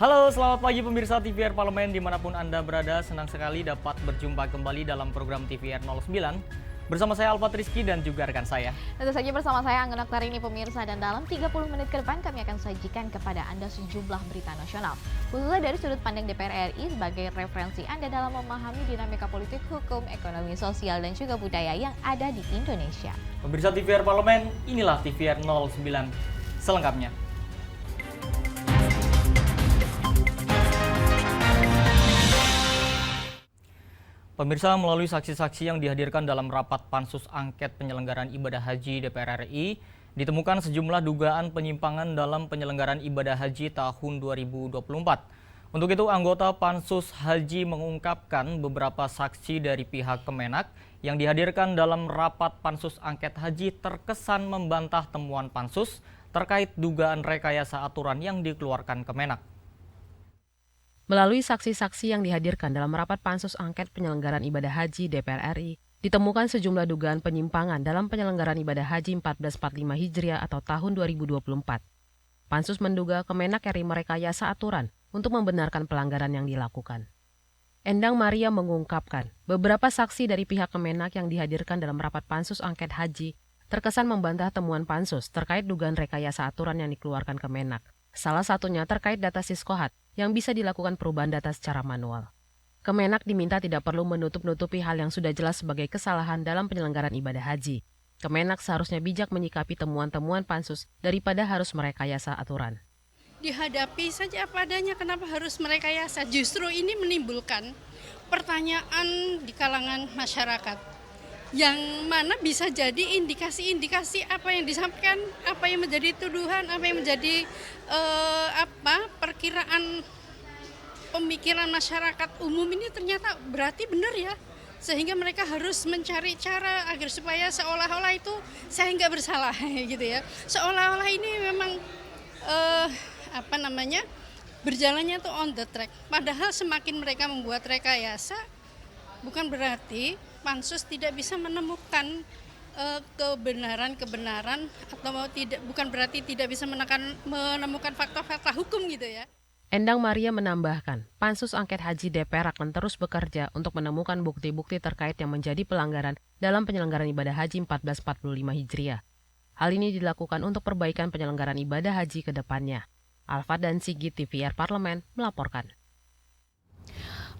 Halo, selamat pagi pemirsa TVR Parlemen dimanapun Anda berada. Senang sekali dapat berjumpa kembali dalam program TVR 09 bersama saya Alfa Rizky dan juga rekan saya. Tentu saja bersama saya Anggun Oktarini pemirsa, dan dalam 30 menit ke depan kami akan sajikan kepada Anda sejumlah berita nasional, khususnya dari sudut pandang DPR RI sebagai referensi Anda dalam memahami dinamika politik, hukum, ekonomi, sosial, dan juga budaya yang ada di Indonesia. Pemirsa TVR Parlemen, inilah TVR 09 selengkapnya. Pemirsa, melalui saksi-saksi yang dihadirkan dalam rapat Pansus Angket Penyelenggaraan Ibadah Haji DPR RI, ditemukan sejumlah dugaan penyimpangan dalam penyelenggaraan ibadah haji tahun 2024. Untuk itu, anggota Pansus Haji mengungkapkan beberapa saksi dari pihak Kemenak yang dihadirkan dalam rapat Pansus Angket Haji terkesan membantah temuan Pansus terkait dugaan rekayasa aturan yang dikeluarkan Kemenak. Melalui saksi-saksi yang dihadirkan dalam rapat Pansus Angket Penyelenggaraan Ibadah Haji DPR RI, ditemukan sejumlah dugaan penyimpangan dalam penyelenggaraan ibadah haji 1445 Hijriah atau tahun 2024. Pansus menduga Kemenak RI merekayasa aturan untuk membenarkan pelanggaran yang dilakukan. Endang Maria mengungkapkan, beberapa saksi dari pihak Kemenak yang dihadirkan dalam rapat Pansus Angket Haji terkesan membantah temuan Pansus terkait dugaan rekayasa aturan yang dikeluarkan Kemenak. Salah satunya terkait data Siskohat yang bisa dilakukan perubahan data secara manual. Kemenak diminta tidak perlu menutup-nutupi hal yang sudah jelas sebagai kesalahan dalam penyelenggaraan ibadah haji. Kemenak seharusnya bijak menyikapi temuan-temuan Pansus daripada harus merekayasa aturan. Dihadapi saja apa adanya, kenapa harus merekayasa? Justru ini menimbulkan pertanyaan di kalangan masyarakat, yang mana bisa jadi indikasi-indikasi apa yang disampaikan, apa yang menjadi tuduhan, apa yang menjadi perkiraan pemikiran masyarakat umum ini ternyata berarti benar ya, sehingga mereka harus mencari cara agar supaya seolah-olah itu saya nggak bersalah gitu ya, seolah-olah ini memang berjalannya tuh on the track. Padahal semakin mereka membuat rekayasa, bukan berarti Pansus tidak bisa menemukan kebenaran atau bukan berarti tidak bisa menemukan fakta-fakta hukum gitu ya. Endang Maria menambahkan, Pansus Angket Haji DPR akan terus bekerja untuk menemukan bukti-bukti terkait yang menjadi pelanggaran dalam penyelenggaraan ibadah haji 1445 Hijriah. Hal ini dilakukan untuk perbaikan penyelenggaraan ibadah haji ke depannya. Alfa dan Sigit TVR Parlemen melaporkan.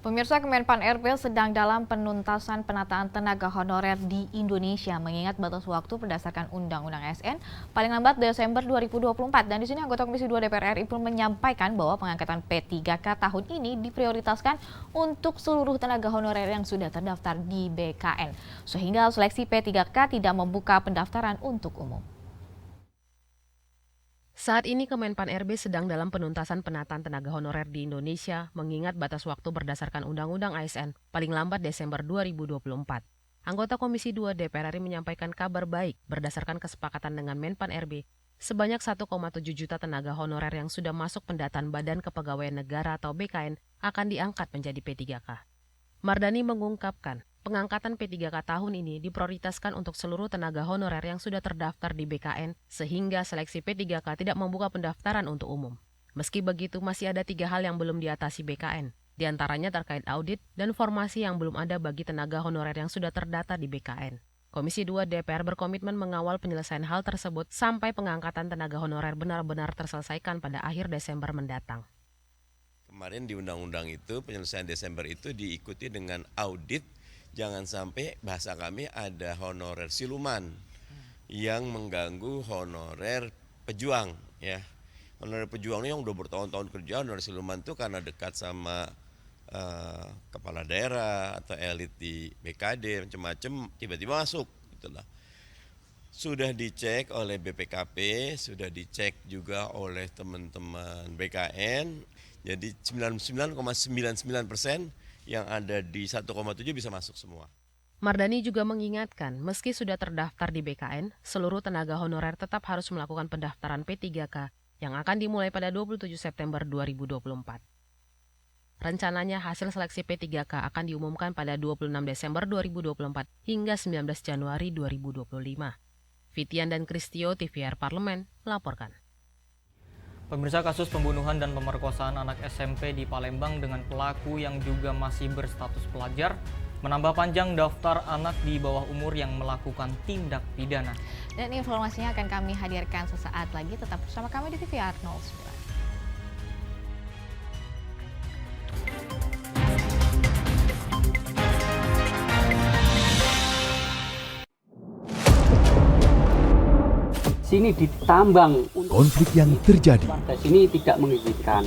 Pemirsa, Kemenpan RB sedang dalam penuntasan penataan tenaga honorer di Indonesia mengingat batas waktu berdasarkan Undang-Undang ASN paling lambat Desember 2024. Dan di sini anggota Komisi 2 DPR RI pun menyampaikan bahwa pengangkatan P3K tahun ini diprioritaskan untuk seluruh tenaga honorer yang sudah terdaftar di BKN, sehingga seleksi P3K tidak membuka pendaftaran untuk umum. Saat ini Kemenpan RB sedang dalam penuntasan penataan tenaga honorer di Indonesia mengingat batas waktu berdasarkan Undang-Undang ASN paling lambat Desember 2024. Anggota Komisi 2 DPR RI menyampaikan kabar baik berdasarkan kesepakatan dengan Menpan RB, sebanyak 1,7 juta tenaga honorer yang sudah masuk pendataan Badan Kepegawaian Negara atau BKN akan diangkat menjadi P3K. Mardani mengungkapkan, pengangkatan P3K tahun ini diprioritaskan untuk seluruh tenaga honorer yang sudah terdaftar di BKN, sehingga seleksi P3K tidak membuka pendaftaran untuk umum. Meski begitu, masih ada 3 hal yang belum diatasi BKN, diantaranya terkait audit dan formasi yang belum ada bagi tenaga honorer yang sudah terdata di BKN. Komisi 2 DPR berkomitmen mengawal penyelesaian hal tersebut sampai pengangkatan tenaga honorer benar-benar terselesaikan pada akhir Desember mendatang. Kemarin di undang-undang itu penyelesaian Desember itu diikuti dengan audit, jangan sampai bahasa kami ada honorer siluman yang mengganggu honorer pejuang ya. Honorer pejuang ini yang udah bertahun-tahun kerja, honorer siluman itu karena dekat sama kepala daerah atau elit di BKD macam-macam tiba-tiba masuk gitulah. Sudah dicek oleh BPKP, sudah dicek juga oleh teman-teman BKN. Jadi 99,99% yang ada di 1,7 bisa masuk semua. Mardani juga mengingatkan, meski sudah terdaftar di BKN, seluruh tenaga honorer tetap harus melakukan pendaftaran P3K yang akan dimulai pada 27 September 2024. Rencananya hasil seleksi P3K akan diumumkan pada 26 Desember 2024 hingga 19 Januari 2025. Fitian dan Kristio TVR Parlemen melaporkan. Pemirsa, kasus pembunuhan dan pemerkosaan anak SMP di Palembang dengan pelaku yang juga masih berstatus pelajar menambah panjang daftar anak di bawah umur yang melakukan tindak pidana. Dan informasinya akan kami hadirkan sesaat lagi. Tetap bersama kami di TVR 09. Sini ditambang, Konflik yang terjadi, warga sini tidak mengizinkan.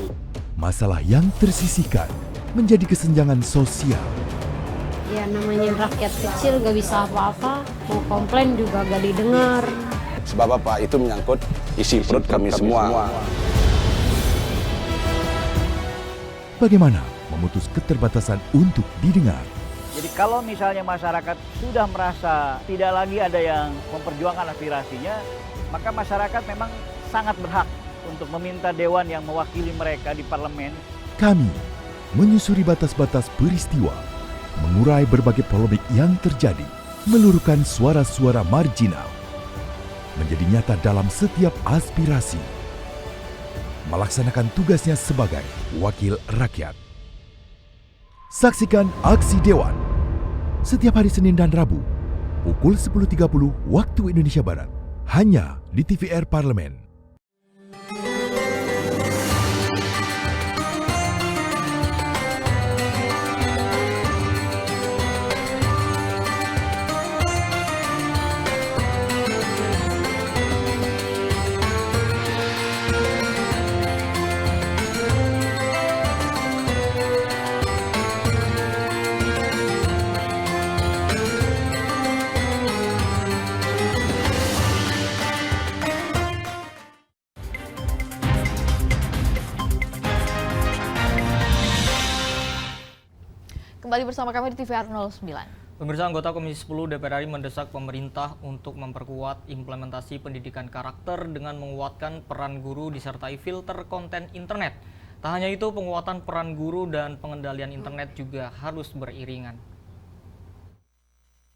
masalah yang tersisihkan menjadi kesenjangan sosial. Ya namanya rakyat kecil gak bisa apa-apa, mau komplain juga gak didengar. Sebab apa? Itu menyangkut isi perut kami semua. Bagaimana memutus keterbatasan untuk didengar? Jadi kalau misalnya masyarakat sudah merasa tidak lagi ada yang memperjuangkan aspirasinya, maka masyarakat memang sangat berhak untuk meminta dewan yang mewakili mereka di parlemen. Kami menyusuri batas-batas peristiwa, mengurai berbagai polemik yang terjadi, meluruhkan suara-suara marginal, menjadi nyata dalam setiap aspirasi, melaksanakan tugasnya sebagai wakil rakyat. Saksikan Aksi Dewan setiap hari Senin dan Rabu pukul 10.30 waktu Indonesia Barat, hanya di TVR Parlemen. Kembali bersama kami di TVR 09. Pemirsa, anggota Komisi 10 DPR RI mendesak pemerintah untuk memperkuat implementasi pendidikan karakter dengan menguatkan peran guru disertai filter konten internet. Tak hanya itu, penguatan peran guru dan pengendalian internet juga harus beriringan.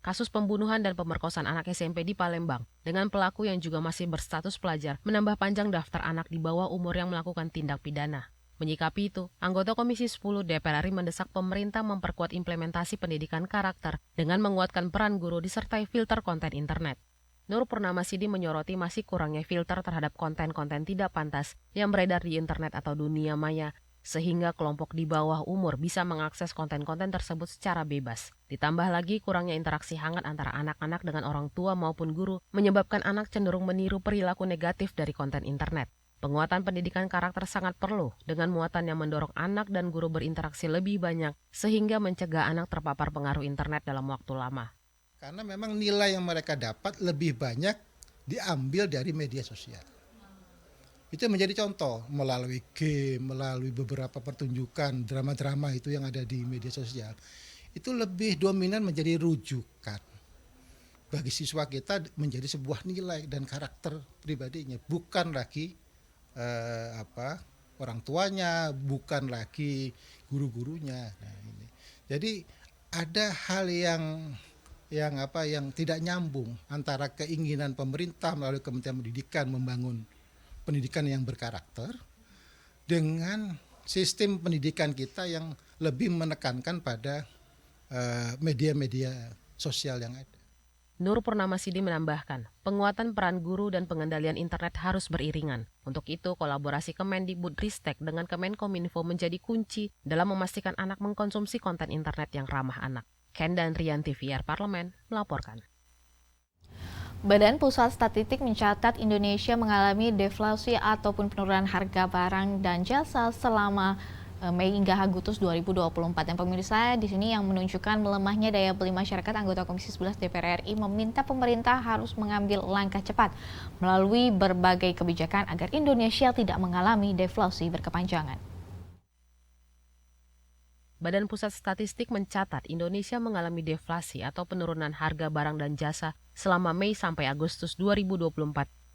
Kasus pembunuhan dan pemerkosaan anak SMP di Palembang dengan pelaku yang juga masih berstatus pelajar menambah panjang daftar anak di bawah umur yang melakukan tindak pidana. Menyikapi itu, anggota Komisi 10 DPR RI mendesak pemerintah memperkuat implementasi pendidikan karakter dengan menguatkan peran guru disertai filter konten internet. Nur Purnamasidi menyoroti masih kurangnya filter terhadap konten-konten tidak pantas yang beredar di internet atau dunia maya, sehingga kelompok di bawah umur bisa mengakses konten-konten tersebut secara bebas. Ditambah lagi kurangnya interaksi hangat antara anak-anak dengan orang tua maupun guru, menyebabkan anak cenderung meniru perilaku negatif dari konten internet. Penguatan pendidikan karakter sangat perlu dengan muatan yang mendorong anak dan guru berinteraksi lebih banyak sehingga mencegah anak terpapar pengaruh internet dalam waktu lama. Karena memang nilai yang mereka dapat lebih banyak diambil dari media sosial. Itu menjadi contoh melalui game, melalui beberapa pertunjukan, drama-drama itu yang ada di media sosial. Itu lebih dominan menjadi rujukan bagi siswa kita menjadi sebuah nilai dan karakter pribadinya, bukan lagi orang tuanya, bukan lagi guru-gurunya. Nah, ini. Jadi ada hal yang tidak nyambung antara keinginan pemerintah melalui Kementerian Pendidikan membangun pendidikan yang berkarakter dengan sistem pendidikan kita yang lebih menekankan pada media-media sosial yang ada. Nur Purnamasidi menambahkan, penguatan peran guru dan pengendalian internet harus beriringan. Untuk itu, kolaborasi Kemendikbudristek dengan Kemenkominfo menjadi kunci dalam memastikan anak mengkonsumsi konten internet yang ramah anak. Ken dan Rian TVR Parlemen melaporkan. Badan Pusat Statistik mencatat Indonesia mengalami deflasi ataupun penurunan harga barang dan jasa selama Mei hingga Agustus 2024. Dan pemirsa, di sini yang menunjukkan melemahnya daya beli masyarakat, anggota Komisi 11 DPR RI meminta pemerintah harus mengambil langkah cepat melalui berbagai kebijakan agar Indonesia tidak mengalami deflasi berkepanjangan. Badan Pusat Statistik mencatat Indonesia mengalami deflasi atau penurunan harga barang dan jasa selama Mei sampai Agustus 2024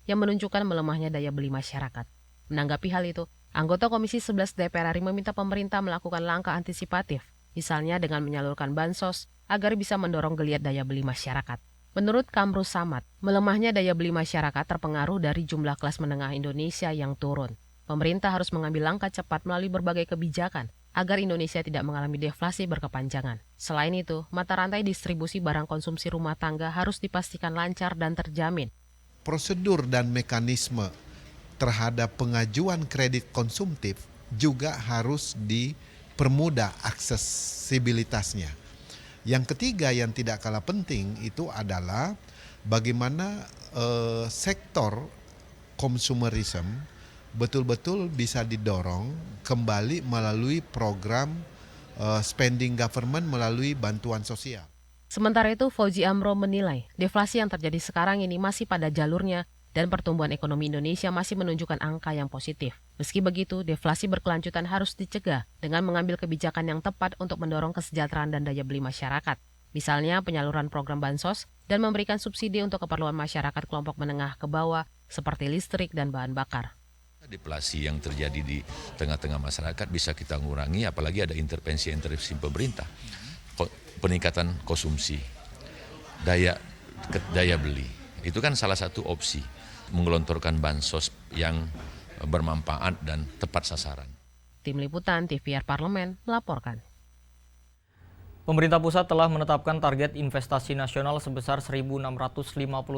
yang menunjukkan melemahnya daya beli masyarakat. Menanggapi hal itu, anggota Komisi 11 DPR RI meminta pemerintah melakukan langkah antisipatif, misalnya dengan menyalurkan bansos agar bisa mendorong geliat daya beli masyarakat. Menurut Kamrus Samad, melemahnya daya beli masyarakat terpengaruh dari jumlah kelas menengah Indonesia yang turun. Pemerintah harus mengambil langkah cepat melalui berbagai kebijakan agar Indonesia tidak mengalami deflasi berkepanjangan. Selain itu, mata rantai distribusi barang konsumsi rumah tangga harus dipastikan lancar dan terjamin. Prosedur dan mekanisme terhadap pengajuan kredit konsumtif juga harus dipermudah aksesibilitasnya. Yang ketiga yang tidak kalah penting itu adalah bagaimana sektor consumerism betul-betul bisa didorong kembali melalui program spending government melalui bantuan sosial. Sementara itu, Fauzi Amro menilai deflasi yang terjadi sekarang ini masih pada jalurnya dan pertumbuhan ekonomi Indonesia masih menunjukkan angka yang positif. Meski begitu, deflasi berkelanjutan harus dicegah dengan mengambil kebijakan yang tepat untuk mendorong kesejahteraan dan daya beli masyarakat. Misalnya penyaluran program bansos dan memberikan subsidi untuk keperluan masyarakat kelompok menengah ke bawah seperti listrik dan bahan bakar. Deflasi yang terjadi di tengah-tengah masyarakat bisa kita ngurangi, apalagi ada intervensi pemerintah, peningkatan konsumsi, daya beli. Itu kan salah satu opsi, menggelontorkan bansos yang bermanfaat dan tepat sasaran. Tim Liputan TVR Parlemen melaporkan. Pemerintah pusat telah menetapkan target investasi nasional sebesar 1.650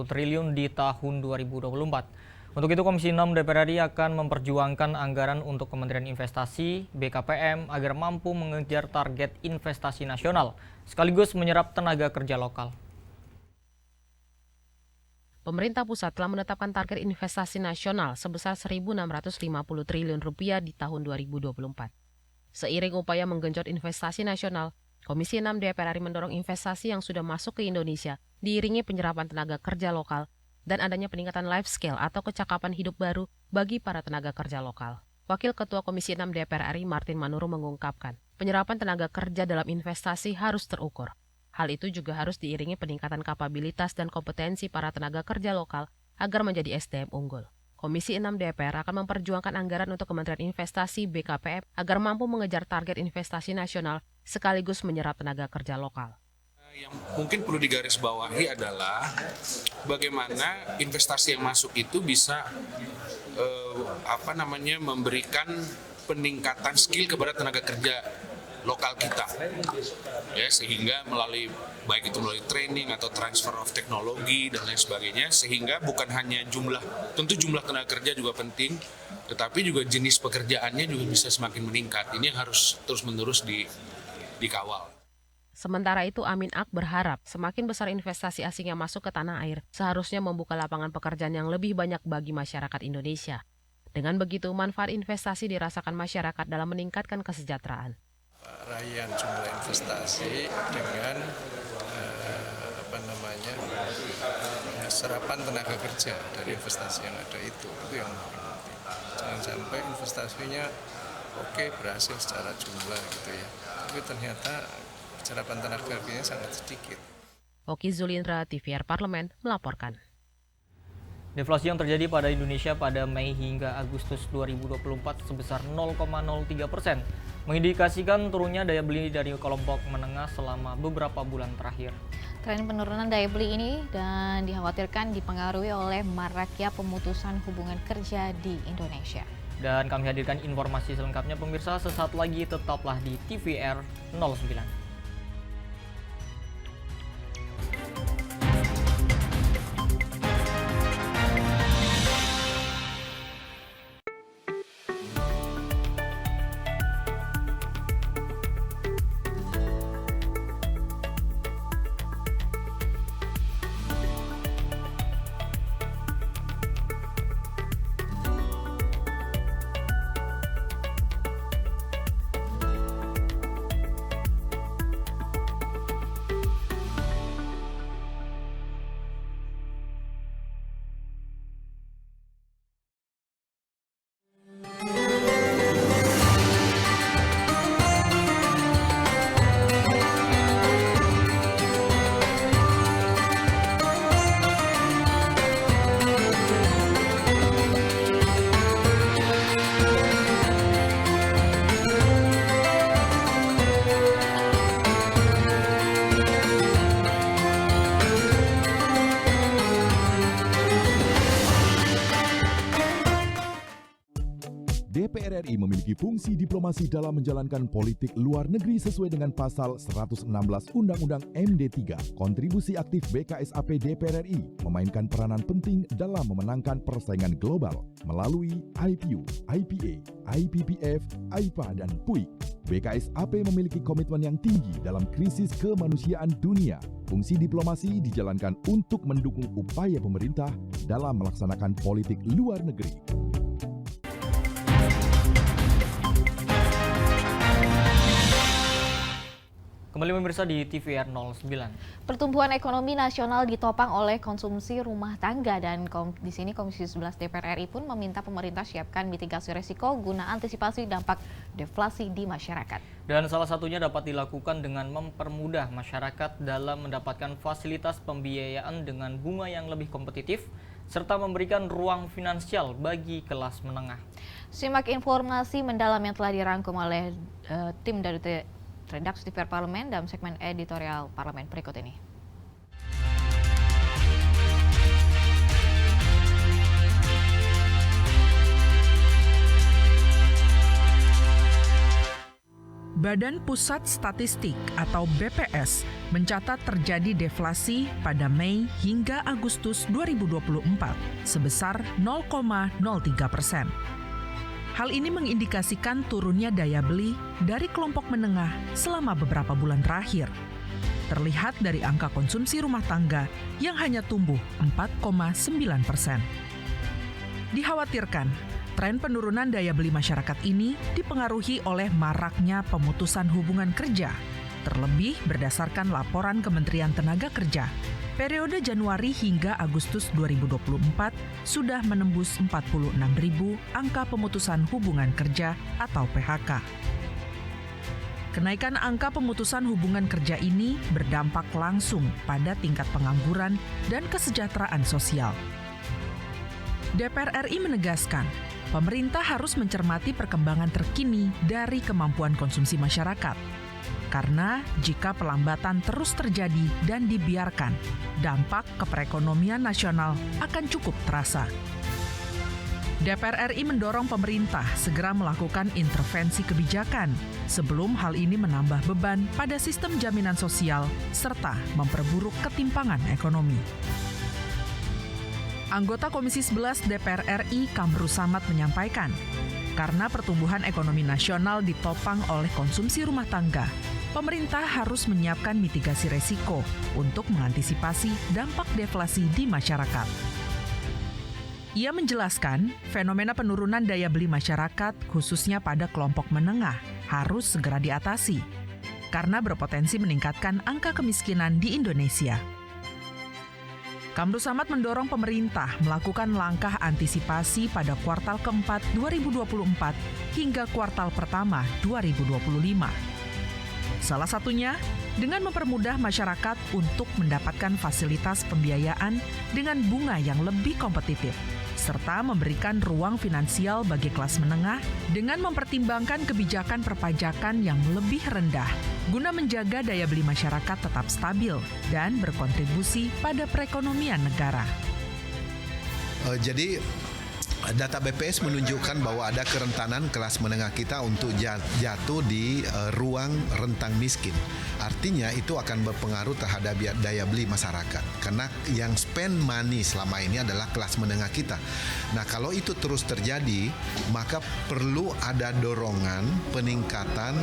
triliun di tahun 2024. Untuk itu, Komisi 6 DPR RI akan memperjuangkan anggaran untuk Kementerian Investasi, BKPM, agar mampu mengejar target investasi nasional, sekaligus menyerap tenaga kerja lokal. Pemerintah pusat telah menetapkan target investasi nasional sebesar 1.650 triliun rupiah di tahun 2024. Seiring upaya menggenjot investasi nasional, Komisi 6 DPR RI mendorong investasi yang sudah masuk ke Indonesia diiringi penyerapan tenaga kerja lokal dan adanya peningkatan life skill atau kecakapan hidup baru bagi para tenaga kerja lokal. Wakil Ketua Komisi 6 DPR RI Martin Manurung mengungkapkan, penyerapan tenaga kerja dalam investasi harus terukur. Hal itu juga harus diiringi peningkatan kapabilitas dan kompetensi para tenaga kerja lokal agar menjadi SDM unggul. Komisi 6 DPR akan memperjuangkan anggaran untuk Kementerian Investasi BKPM agar mampu mengejar target investasi nasional sekaligus menyerap tenaga kerja lokal. Yang mungkin perlu digarisbawahi adalah bagaimana investasi yang masuk itu bisa memberikan peningkatan skill kepada tenaga kerja lokal kita, ya, sehingga melalui baik itu melalui training atau transfer of teknologi dan lain sebagainya, sehingga bukan hanya tentu jumlah tenaga kerja juga penting, tetapi juga jenis pekerjaannya juga bisa semakin meningkat. Ini harus terus-menerus dikawal. Sementara itu, Amin Ak berharap semakin besar investasi asing yang masuk ke tanah air seharusnya membuka lapangan pekerjaan yang lebih banyak bagi masyarakat Indonesia. Dengan begitu, manfaat investasi dirasakan masyarakat dalam meningkatkan kesejahteraan. Raihan jumlah investasi dengan serapan tenaga kerja dari investasi yang ada itu yang penting. Jangan sampai investasinya berhasil secara jumlah gitu ya, tapi ternyata serapan tenaga kerjanya sangat sedikit. Oki Zulindra, TVR Parlemen melaporkan. Deflasi yang terjadi pada Indonesia pada Mei hingga Agustus 2024 sebesar 0,03%, mengindikasikan turunnya daya beli dari kelompok menengah selama beberapa bulan terakhir. Tren penurunan daya beli ini dan dikhawatirkan dipengaruhi oleh maraknya pemutusan hubungan kerja di Indonesia. Dan kami hadirkan informasi selengkapnya pemirsa, sesaat lagi tetaplah di TVR 09. DPR RI memiliki fungsi diplomasi dalam menjalankan politik luar negeri sesuai dengan pasal 116 Undang-Undang MD3. Kontribusi aktif BKSAP DPR RI memainkan peranan penting dalam memenangkan persaingan global melalui IPU, IPA, IPPF, AIPA, dan PUIK. BKSAP memiliki komitmen yang tinggi dalam krisis kemanusiaan dunia. Fungsi diplomasi dijalankan untuk mendukung upaya pemerintah dalam melaksanakan politik luar negeri. Kembali pemirsa di TVR 09. Pertumbuhan ekonomi nasional ditopang oleh konsumsi rumah tangga dan di sini Komisi 11 DPR RI pun meminta pemerintah siapkan mitigasi risiko guna antisipasi dampak deflasi di masyarakat. Dan salah satunya dapat dilakukan dengan mempermudah masyarakat dalam mendapatkan fasilitas pembiayaan dengan bunga yang lebih kompetitif serta memberikan ruang finansial bagi kelas menengah. Simak informasi mendalam yang telah dirangkum oleh tim dari Redaksi TVR Parlemen dalam segmen editorial Parlemen berikut ini. Badan Pusat Statistik atau BPS mencatat terjadi deflasi pada Mei hingga Agustus 2024 sebesar 0,03%. Hal ini mengindikasikan turunnya daya beli dari kelompok menengah selama beberapa bulan terakhir. Terlihat dari angka konsumsi rumah tangga yang hanya tumbuh 4,9%. Dikhawatirkan, tren penurunan daya beli masyarakat ini dipengaruhi oleh maraknya pemutusan hubungan kerja, terlebih berdasarkan laporan Kementerian Tenaga Kerja. Periode Januari hingga Agustus 2024 sudah menembus 46.000 angka pemutusan hubungan kerja atau PHK. Kenaikan angka pemutusan hubungan kerja ini berdampak langsung pada tingkat pengangguran dan kesejahteraan sosial. DPR RI menegaskan, pemerintah harus mencermati perkembangan terkini dari kemampuan konsumsi masyarakat. Karena jika pelambatan terus terjadi dan dibiarkan, dampak ke perekonomian nasional akan cukup terasa. DPR RI mendorong pemerintah segera melakukan intervensi kebijakan sebelum hal ini menambah beban pada sistem jaminan sosial serta memperburuk ketimpangan ekonomi. Anggota Komisi 11 DPR RI Kamru Samad menyampaikan, karena pertumbuhan ekonomi nasional ditopang oleh konsumsi rumah tangga, pemerintah harus menyiapkan mitigasi resiko untuk mengantisipasi dampak deflasi di masyarakat. Ia menjelaskan, fenomena penurunan daya beli masyarakat, khususnya pada kelompok menengah, harus segera diatasi, karena berpotensi meningkatkan angka kemiskinan di Indonesia. Kamru Samad mendorong pemerintah melakukan langkah antisipasi pada kuartal keempat 2024 hingga kuartal pertama 2025. Salah satunya dengan mempermudah masyarakat untuk mendapatkan fasilitas pembiayaan dengan bunga yang lebih kompetitif, serta memberikan ruang finansial bagi kelas menengah dengan mempertimbangkan kebijakan perpajakan yang lebih rendah, guna menjaga daya beli masyarakat tetap stabil dan berkontribusi pada perekonomian negara. Jadi data BPS menunjukkan bahwa ada kerentanan kelas menengah kita untuk jatuh di ruang rentang miskin. Artinya itu akan berpengaruh terhadap daya beli masyarakat. Karena yang spend money selama ini adalah kelas menengah kita. Nah, kalau itu terus terjadi, maka perlu ada dorongan peningkatan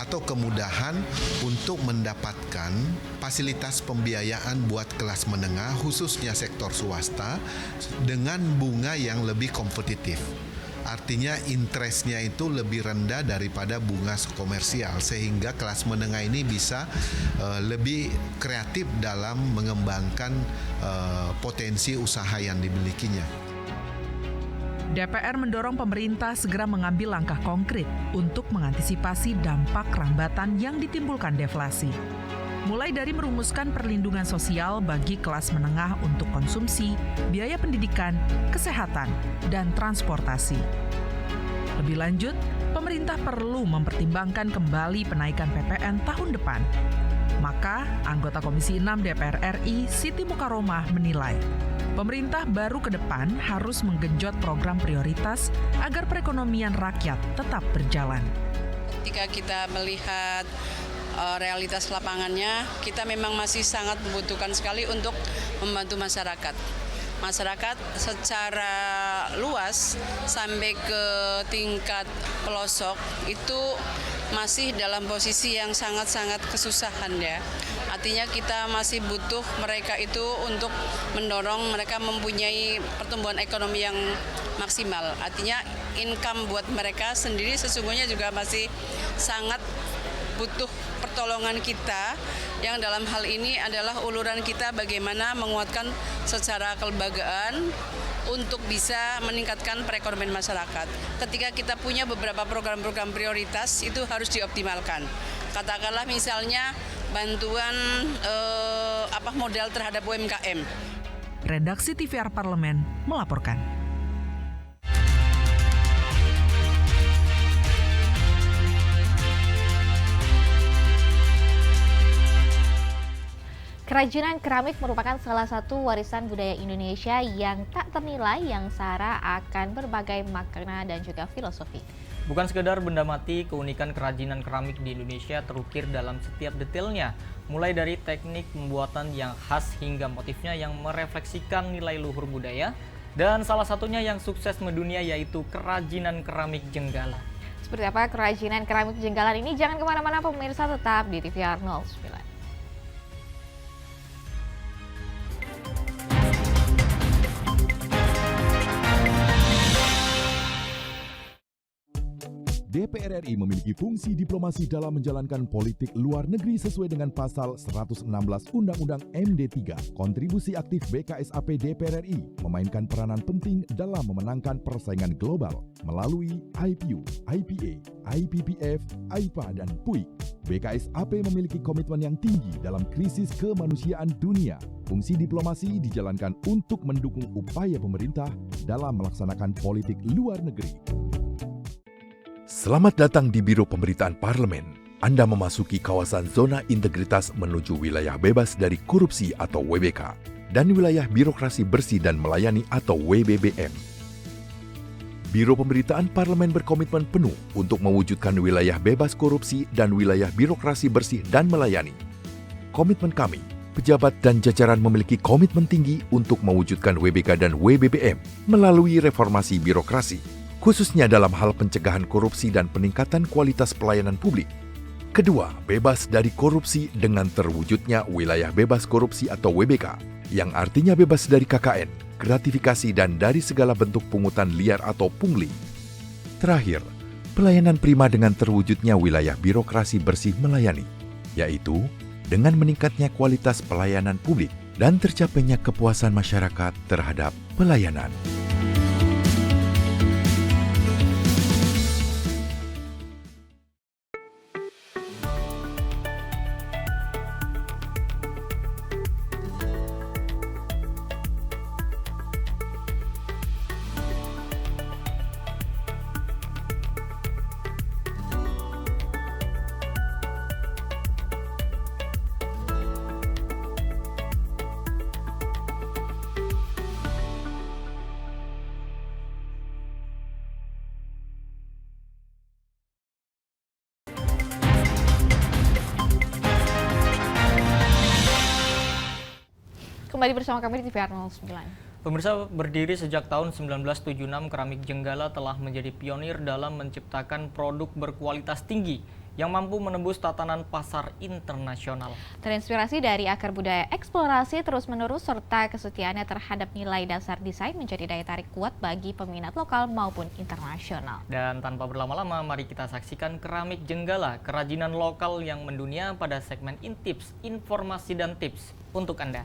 atau kemudahan untuk mendapatkan fasilitas pembiayaan buat kelas menengah, khususnya sektor swasta, dengan bunga yang lebih kompetitif. Artinya interestnya itu lebih rendah daripada bunga komersial, sehingga kelas menengah ini bisa lebih kreatif dalam mengembangkan potensi usaha yang dimilikinya. DPR mendorong pemerintah segera mengambil langkah konkret untuk mengantisipasi dampak rambatan yang ditimbulkan deflasi. Mulai dari merumuskan perlindungan sosial bagi kelas menengah untuk konsumsi, biaya pendidikan, kesehatan, dan transportasi. Lebih lanjut, pemerintah perlu mempertimbangkan kembali penaikan PPN tahun depan. Maka, anggota Komisi 6 DPR RI Siti Mukaromah menilai, Pemerintah baru ke depan harus menggenjot program prioritas agar perekonomian rakyat tetap berjalan. Ketika kita melihat realitas lapangannya, kita memang masih sangat membutuhkan sekali untuk membantu masyarakat. Masyarakat secara luas sampai ke tingkat pelosok itu masih dalam posisi yang sangat-sangat kesusahan ya. Artinya kita masih butuh mereka itu untuk mendorong mereka mempunyai pertumbuhan ekonomi yang maksimal. Artinya income buat mereka sendiri sesungguhnya juga masih sangat butuh pertolongan kita, yang dalam hal ini adalah uluran kita bagaimana menguatkan secara kelembagaan untuk bisa meningkatkan perekonomian masyarakat. Ketika kita punya beberapa program-program prioritas itu harus dioptimalkan. Katakanlah misalnya bantuan modal terhadap UMKM. Redaksi TVR Parlemen melaporkan. Kerajinan keramik merupakan salah satu warisan budaya Indonesia yang tak ternilai, yang syarat akan berbagai makna dan juga filosofi. Bukan sekedar benda mati, keunikan kerajinan keramik di Indonesia terukir dalam setiap detailnya. Mulai dari teknik pembuatan yang khas hingga motifnya yang merefleksikan nilai luhur budaya. Dan salah satunya yang sukses mendunia yaitu kerajinan keramik Jenggala. Seperti apa kerajinan keramik Jenggala ini? Jangan kemana-mana pemirsa, tetap di TVR 09. DPR RI memiliki fungsi diplomasi dalam menjalankan politik luar negeri sesuai dengan pasal 116 Undang-Undang MD3. Kontribusi aktif BKSAP DPR RI memainkan peranan penting dalam memenangkan persaingan global melalui IPU, IPA, IPPF, IPA, dan PUIK. BKSAP memiliki komitmen yang tinggi dalam krisis kemanusiaan dunia. Fungsi diplomasi dijalankan untuk mendukung upaya pemerintah dalam melaksanakan politik luar negeri. Selamat datang di Biro Pemberitaan Parlemen. Anda memasuki kawasan zona integritas menuju wilayah bebas dari korupsi atau WBK dan wilayah birokrasi bersih dan melayani atau WBBM. Biro Pemberitaan Parlemen berkomitmen penuh untuk mewujudkan wilayah bebas korupsi dan wilayah birokrasi bersih dan melayani. Komitmen kami, pejabat dan jajaran memiliki komitmen tinggi untuk mewujudkan WBK dan WBBM melalui reformasi birokrasi, khususnya dalam hal pencegahan korupsi dan peningkatan kualitas pelayanan publik. Kedua, bebas dari korupsi dengan terwujudnya wilayah bebas korupsi atau WBK, yang artinya bebas dari KKN, gratifikasi, dan dari segala bentuk pungutan liar atau pungli. Terakhir, pelayanan prima dengan terwujudnya wilayah birokrasi bersih melayani, yaitu dengan meningkatnya kualitas pelayanan publik dan tercapainya kepuasan masyarakat terhadap pelayanan. Kembali bersama kami di TVR 09. Pemirsa, berdiri sejak tahun 1976, keramik Jenggala telah menjadi pionir dalam menciptakan produk berkualitas tinggi yang mampu menembus tatanan pasar internasional. Terinspirasi dari akar budaya eksplorasi terus-menerus serta kesetiaannya terhadap nilai dasar desain menjadi daya tarik kuat bagi peminat lokal maupun internasional. Dan tanpa berlama-lama, mari kita saksikan keramik Jenggala, kerajinan lokal yang mendunia pada segmen Intips, informasi dan tips untuk Anda.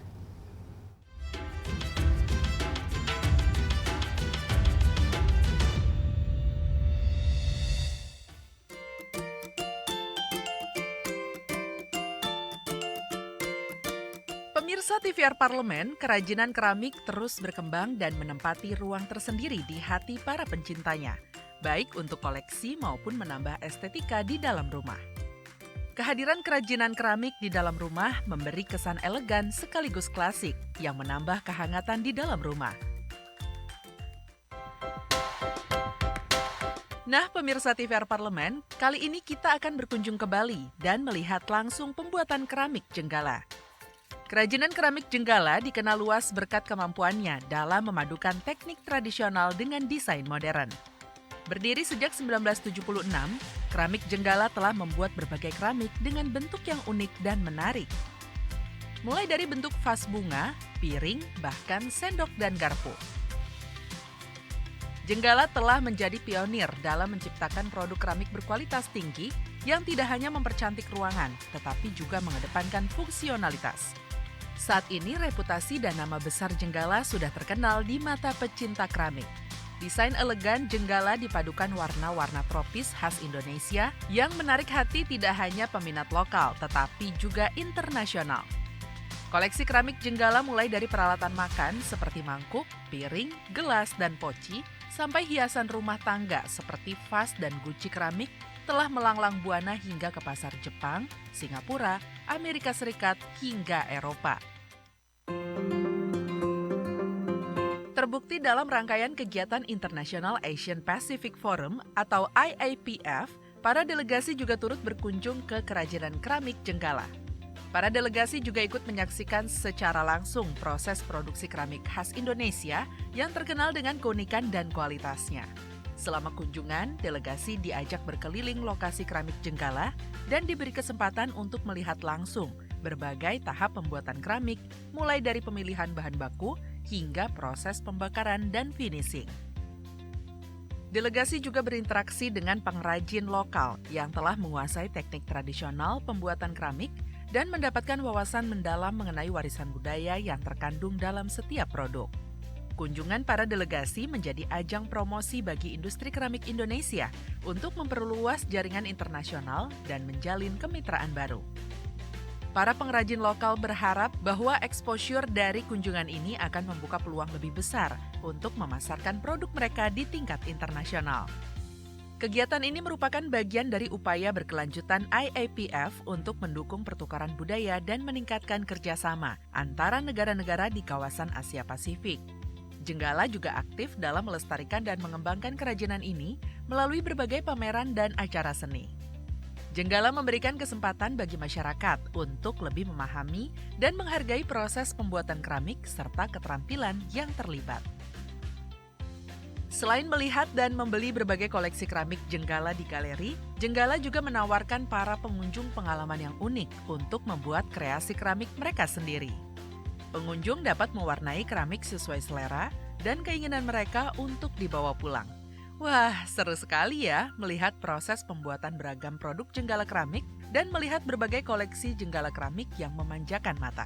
Pemirsa TVR Parlemen, kerajinan keramik terus berkembang dan menempati ruang tersendiri di hati para pencintanya, baik untuk koleksi maupun menambah estetika di dalam rumah. Kehadiran kerajinan keramik di dalam rumah memberi kesan elegan sekaligus klasik yang menambah kehangatan di dalam rumah. Nah, pemirsa TVR Parlemen, kali ini kita akan berkunjung ke Bali dan melihat langsung pembuatan keramik Jenggala. Kerajinan keramik Jenggala dikenal luas berkat kemampuannya dalam memadukan teknik tradisional dengan desain modern. Berdiri sejak 1976, keramik Jenggala telah membuat berbagai keramik dengan bentuk yang unik dan menarik. Mulai dari bentuk vas bunga, piring, bahkan sendok dan garpu. Jenggala telah menjadi pionir dalam menciptakan produk keramik berkualitas tinggi yang tidak hanya mempercantik ruangan, tetapi juga mengedepankan fungsionalitas. Saat ini reputasi dan nama besar Jenggala sudah terkenal di mata pecinta keramik. Desain elegan Jenggala dipadukan warna-warna tropis khas Indonesia yang menarik hati tidak hanya peminat lokal, tetapi juga internasional. Koleksi keramik Jenggala mulai dari peralatan makan seperti mangkuk, piring, gelas, dan poci, sampai hiasan rumah tangga seperti vas dan guci keramik telah melanglang buana hingga ke pasar Jepang, Singapura, Amerika Serikat, hingga Eropa. Terbukti dalam rangkaian kegiatan International Asian Pacific Forum atau IAPF, para delegasi juga turut berkunjung ke kerajinan keramik Jenggala. Para delegasi juga ikut menyaksikan secara langsung proses produksi keramik khas Indonesia yang terkenal dengan keunikan dan kualitasnya. Selama kunjungan, delegasi diajak berkeliling lokasi keramik Jenggala dan diberi kesempatan untuk melihat langsung berbagai tahap pembuatan keramik, mulai dari pemilihan bahan baku hingga proses pembakaran dan finishing. Delegasi juga berinteraksi dengan pengrajin lokal yang telah menguasai teknik tradisional pembuatan keramik dan mendapatkan wawasan mendalam mengenai warisan budaya yang terkandung dalam setiap produk. Kunjungan para delegasi menjadi ajang promosi bagi industri keramik Indonesia untuk memperluas jaringan internasional dan menjalin kemitraan baru. Para pengrajin lokal berharap bahwa exposure dari kunjungan ini akan membuka peluang lebih besar untuk memasarkan produk mereka di tingkat internasional. Kegiatan ini merupakan bagian dari upaya berkelanjutan IAPF untuk mendukung pertukaran budaya dan meningkatkan kerjasama antara negara-negara di kawasan Asia Pasifik. Jenggala juga aktif dalam melestarikan dan mengembangkan kerajinan ini melalui berbagai pameran dan acara seni. Jenggala memberikan kesempatan bagi masyarakat untuk lebih memahami dan menghargai proses pembuatan keramik serta keterampilan yang terlibat. Selain melihat dan membeli berbagai koleksi keramik Jenggala di galeri, Jenggala juga menawarkan para pengunjung pengalaman yang unik untuk membuat kreasi keramik mereka sendiri. Pengunjung dapat mewarnai keramik sesuai selera dan keinginan mereka untuk dibawa pulang. Wah, seru sekali ya melihat proses pembuatan beragam produk Jenggala keramik dan melihat berbagai koleksi Jenggala keramik yang memanjakan mata.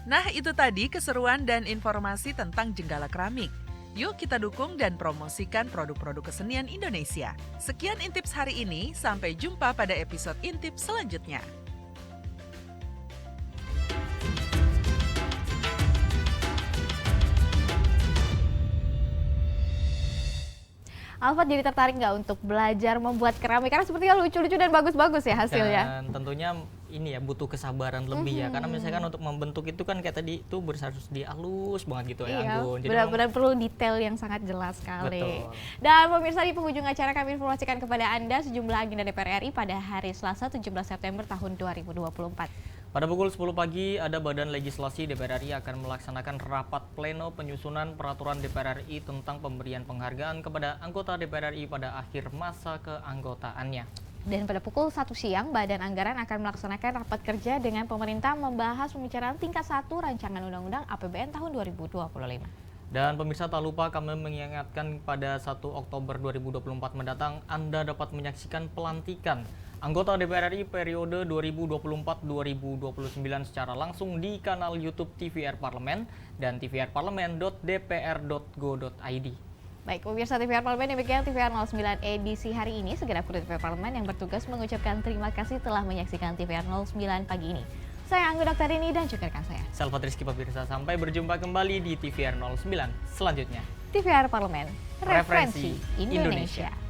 Nah, itu tadi keseruan dan informasi tentang Jenggala keramik. Yuk kita dukung dan promosikan produk-produk kesenian Indonesia. Sekian Intips hari ini, sampai jumpa pada episode Intips selanjutnya. Alfat jadi tertarik nggak untuk belajar membuat keramik? Karena sepertinya lucu-lucu dan bagus-bagus ya hasilnya. Dan tentunya ini ya butuh kesabaran lebih ya. Karena misalkan untuk membentuk itu kan kayak tadi itu harus dihalus banget gitu ya, Anggun. Benar-benar perlu detail yang sangat jelas sekali. Betul. Dan pemirsa, di penghujung acara kami informasikan kepada Anda sejumlah agenda DPR RI pada hari Selasa 17 September tahun 2024. Pada pukul 10 pagi, ada Badan Legislasi DPR RI akan melaksanakan rapat pleno penyusunan peraturan DPR RI tentang pemberian penghargaan kepada anggota DPR RI pada akhir masa keanggotaannya. Dan pada pukul 1 siang, Badan Anggaran akan melaksanakan rapat kerja dengan pemerintah membahas pembicaraan tingkat 1 rancangan Undang-Undang APBN tahun 2025. Dan pemirsa, tak lupa kami mengingatkan pada 1 Oktober 2024 mendatang Anda dapat menyaksikan pelantikan anggota DPR RI periode 2024-2029 secara langsung di kanal YouTube TVR Parlemen dan tvrparlemen.dpr.go.id. Baik, pemirsa TVR Parlemen, demikian TVR 09 edisi hari ini. Segenap kru TVR Parlemen yang bertugas mengucapkan terima kasih telah menyaksikan TVR 09 pagi ini. Saya Anggun Oktarini dan juga rekan saya Salvat Rizky pemirsa, sampai berjumpa kembali di TVR 09 selanjutnya. TVR Parlemen, referensi Indonesia.